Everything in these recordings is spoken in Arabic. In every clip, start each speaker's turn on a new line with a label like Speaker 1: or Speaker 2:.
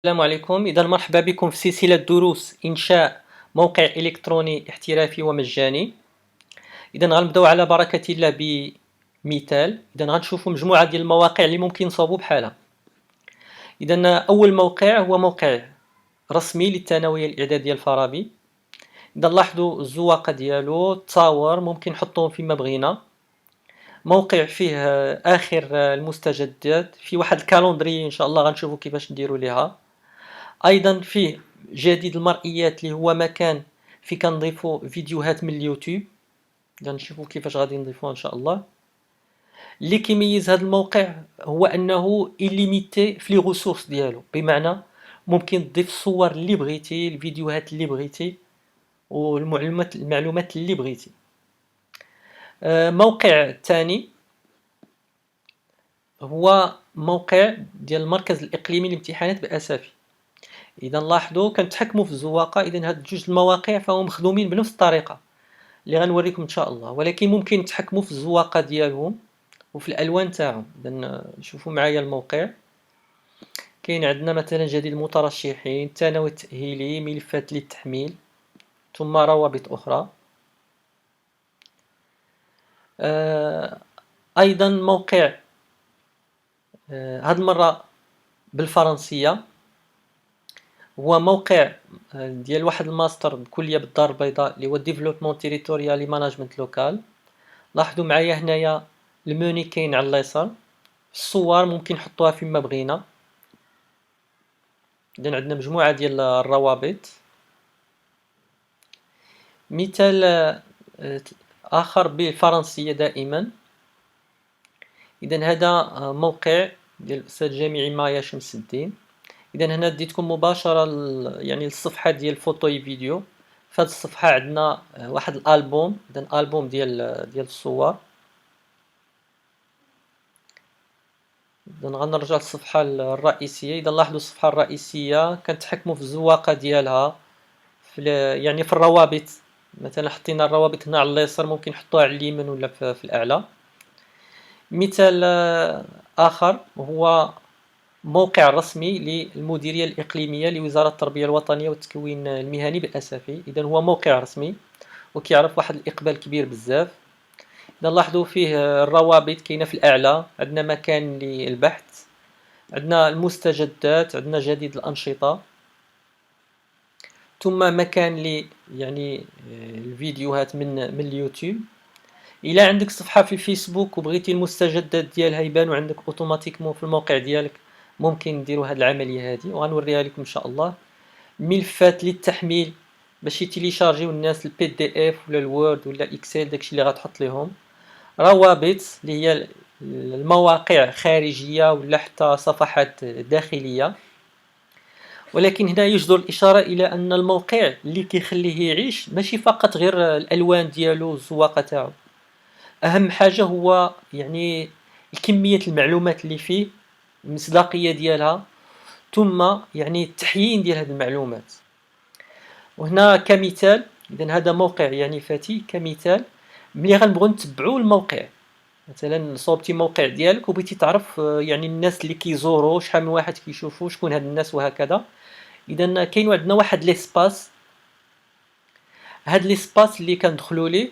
Speaker 1: السلام عليكم. إذا مرحبا بكم في سلسلة دروس إنشاء موقع إلكتروني احترافي ومجاني. إذا غنبداو على بركة الله بمثال. إذا غنشوفوا مجموعة ديال المواقع اللي ممكن نصاوبوا بحالها. إذا أول موقع هو موقع رسمي للثانوية الإعدادية الفارابي. إذا لاحظوا الزواقة ديالو التصاور ممكن نحطوهم فيما بغينا. موقع فيه آخر المستجدات، في واحد الكالندري إن شاء الله غنشوفوا كيفاش نديروا ليها. ايضا فيه جديد المرئيات اللي هو مكان فيه كنضيفوا فيديوهات من اليوتيوب. اذا نشوفوا كيفاش غادي نضيفوها ان شاء الله. اللي كيميز هذا الموقع هو انه إليميتي في لي ريسورس ديالو، بمعنى ممكن تضيف الصور اللي بغيتي، الفيديوهات اللي بغيتي، والمعلومات اللي بغيتي. موقع ثاني هو موقع ديال المركز الاقليمي للامتحانات باسفي. اذا لاحظوا كنتحكموا في الزواقه. اذا هاد جوج المواقع فهم مخدومين بنفس الطريقه اللي غنوريكم ان شاء الله، ولكن ممكن تحكموا في الزواقه ديالهم وفي الالوان تاعهم. اذا شوفوا معايا الموقع. كاين عندنا مثلا جديد المترشحين، الثانوي التاهيلي، ملفات للتحميل، ثم روابط اخرى. ايضا موقع هاد المره بالفرنسيه، هو موقع ديال واحد الماستر بكليه بالدار البيضاء اللي هو ديفلوبمون تيريتوريال ماناجمنت لوكال. لاحظوا معايا هنايا الموني كاين على اليسار، الصور ممكن نحطوها فيما بغينا. اذا عندنا مجموعه ديال الروابط. مثال اخر بالفرنسيه دائما. اذا هذا موقع ديال الاستاذ جامعي مايا شمس الدين. اذا هنا ديتكم مباشره يعني الصفحه ديال فوتوي فيديو. في هذه الصفحه عندنا واحد الالبوم، اذا البوم ديال الصور. اذا غنرجع للصفحه الرئيسيه. اذا لاحظوا الصفحه الرئيسيه كنتحكموا في الزواقه ديالها، في يعني في الروابط. مثلا حطينا الروابط هنا على اليسار، ممكن نحطوها على اليمين ولا في الاعلى. مثال اخر هو موقع رسمي للمديريه الاقليميه لوزاره التربيه الوطنيه والتكوين المهني باسفي. اذا هو موقع رسمي وكيعرف واحد الاقبال كبير بزاف. اذا لاحظوا فيه الروابط كاينه في الاعلى، عندنا مكان للبحث، عندنا المستجدات، عندنا جديد الانشطه، ثم مكان يعني الفيديوهات من اليوتيوب. الا عندك صفحه في الفيسبوك وبغيتي المستجدات ديالها يبانوا عندك اوتوماتيكمون في الموقع ديالك، ممكن نديروا هذه العمليه هذه وغنوريها لكم ان شاء الله. ملفات للتحميل باش يتيليشارجيو الناس البي دي اف ولا الوورد ولا اكسل، داكشي اللي غتحط لهم. روابط اللي هي المواقع خارجيه ولا حتى صفحات داخليه. ولكن هنا يجدر الإشارة إلى أن الموقع اللي كيخليه يعيش ماشي فقط غير الألوان ديالو والزواقة تاعو، أهم حاجة هو يعني كمية المعلومات اللي فيه، المصداقية ديالها، ثم يعني التحيين ديال هذه المعلومات. وهنا كمثال، إذا هذا موقع يعني فتي كمثال. ملي غنبغوا نتبعوا الموقع، مثلا صوبتي موقع ديالك وبغيتي تعرف يعني الناس اللي كيزوروا، شحال من واحد كيشوفوا، شكون هاد الناس وهكذا. اذا كاين عندنا واحد ليسباس. هاد ليسباس اللي كندخلوا ليه،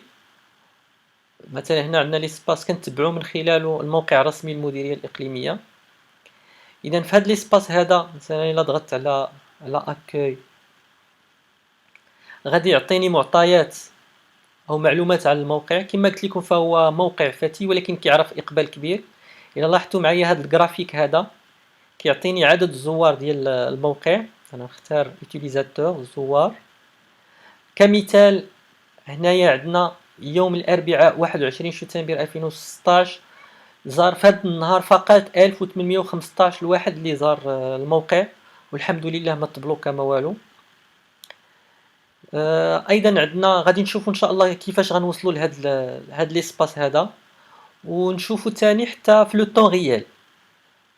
Speaker 1: مثلا هنا عندنا ليسباس كنتبعوا من خلاله الموقع الرسمي للمديريه الاقليميه. اذا في هاد ليسباس هذا مثلا الا ضغطت على اكوي، غادي يعطيني معطيات او معلومات على الموقع. كما قلت لكم فهو موقع فتي ولكن كيعرف اقبال كبير. الا لاحظتوا معايا هاد الجرافيك هذا كيعطيني عدد الزوار ديال الموقع. انا نختار يوتيليزاتور الزوار كمثال. هنايا عندنا يوم الاربعاء 21 شتنبر 2016 زار في هذا النهار فقط 1815 الواحد اللي زار الموقع، والحمد لله ما تبلوكا ما والو. ايضا عندنا غادي نشوفوا ان شاء الله كيفاش غنوصلوا لهاد ليسباس هذا، ونشوفوا ثاني حتى في لو طون ريال.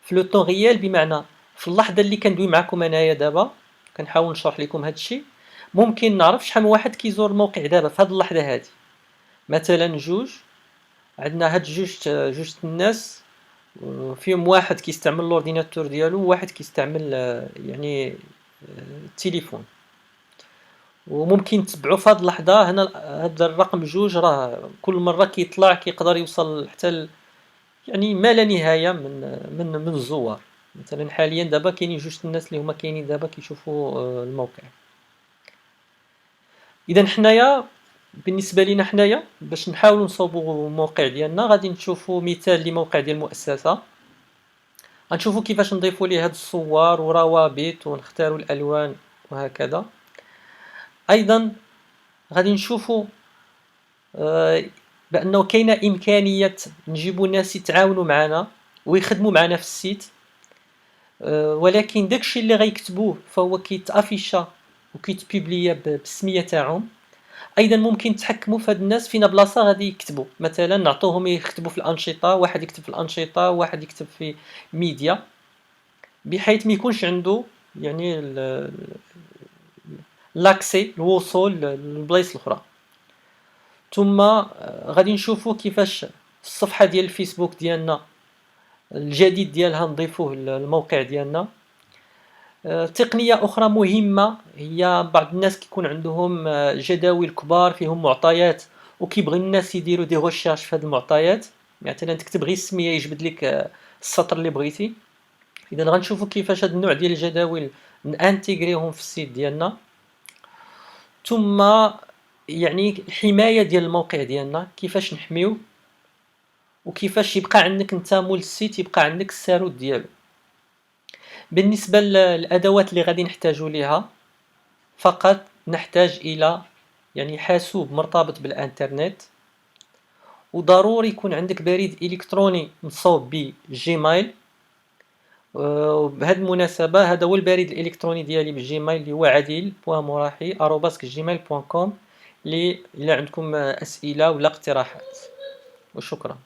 Speaker 1: في لو طون ريال بمعنى في اللحظه اللي كندوي معكم انايا دابا كنحاول نشرح لكم هذا الشيء، ممكن نعرف شحال من واحد كيزور الموقع دابا في هذه اللحظه هذه. مثلا جوج، عندنا هاد جوج الناس فيهم واحد كيستعمل لورديناتور ديالو وواحد كيستعمل يعني التليفون. وممكن تتبعوا في هذه اللحظه هنا هذا الرقم جوج راه كل مره كيطلع كيقدر يوصل حتى يعني ما لا نهايه من الزوار. مثلا حاليا دابا كاينين جوج الناس اللي هما كاينين دابا كيشوفوا الموقع. اذا حنايا بالنسبه لينا حنايا باش نحاولوا نصوبوا الموقع ديالنا غادي نشوفوا مثال لموقع ديال المؤسسه. غنشوفوا كيفاش نضيفوا ليه هاد الصور وروابط ونختاروا الالوان وهكذا. ايضا غادي نشوفوا بانه كاينه امكانيه نجيبوا ناس يتعاونوا معنا ويخدموا معنا في السيت. ولكن داكشي اللي غيكتبوه فهو كيتافيشا وكيتبوبليا بالسميه تاعهم. ايضا ممكن نتحكموا في هاد الناس فينا بلاصه غادي يكتبوا، مثلا نعطوهم يكتبوا في الانشطه، واحد يكتب في الانشطه واحد يكتب في ميديا، بحيث ما يكونش عنده يعني لاكسي الوصول للبلايص الاخرى. ثم غادي نشوفوا كيفاش الصفحه ديال الفيسبوك ديالنا الجديد ديالها نضيفوه للموقع ديالنا. تقنيه اخرى مهمه هي بعض الناس كيكون عندهم جداول كبار فيهم معطيات وكيبغي الناس يديروا دي ريشيرش في هذه المعطيات، مثلا تكتب غير السميه يجبد لك السطر اللي بغيتي. اذا غنشوفوا كيفاش هذا النوع ديال الجداول نانتيغريهم في السيت ديالنا. ثم يعني الحمايه ديال الموقع ديالنا كيفاش نحميوه وكيفاش يبقى عندك انت مول السيت يبقى عندك الساروت ديالو. بالنسبه للادوات اللي غادي نحتاجو ليها فقط نحتاج الى يعني حاسوب مرتبط بالانترنت، وضروري يكون عندك بريد الكتروني مصوب بجيميل. وبهذه المناسبه هذا هو البريد الالكتروني ديالي بالجيميل اللي هو عديل.مراحي@gmail.com. اللي الا عندكم اسئله ولا اقتراحات. وشكرا.